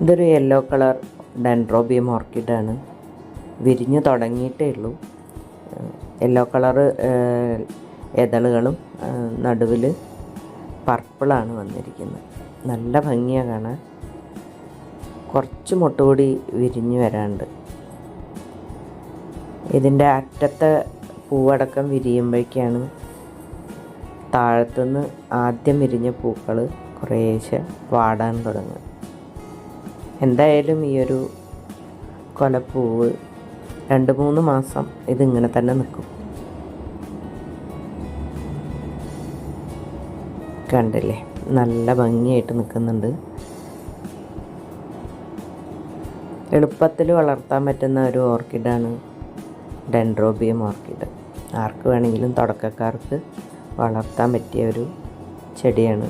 ഇതൊരു yellow colour dendrobium ഓർക്കിഡാണ്. വിരിഞ്ഞ് തുടങ്ങിയിട്ടേ ഉള്ളൂ. യെല്ലോ കളറ് ഇതളുകളും നടുവിൽ പർപ്പിളാണ് വന്നിരിക്കുന്നത്. നല്ല ഭംഗിയാണ് കാണാൻ. കുറച്ച് മുട്ടുകൂടി വിരിഞ്ഞ് വരാണ്ട്. ഇതിൻ്റെ അറ്റത്തെ പൂവടക്കം വിരിയുമ്പോഴേക്കാണ് താഴത്തുനിന്ന് ആദ്യം വിരിഞ്ഞ പൂക്കൾ കുറേശ്ശെ വാടാൻ തുടങ്ങും. എന്തായാലും ഈ ഒരു കൊലപ്പൂവ് 2-3 മാസം ഇതിങ്ങനെ തന്നെ നിൽക്കും. കണ്ടില്ലേ, നല്ല ഭംഗിയായിട്ട് നിൽക്കുന്നുണ്ട്. എളുപ്പത്തിൽ വളർത്താൻ പറ്റുന്ന ഒരു ഓർക്കിഡാണ് ഡെൻഡ്രോബിയം ഓർക്കിഡ്. ആർക്ക് വേണമെങ്കിലും തുടക്കക്കാർക്ക് വളർത്താൻ പറ്റിയ ഒരു ചെടിയാണ്.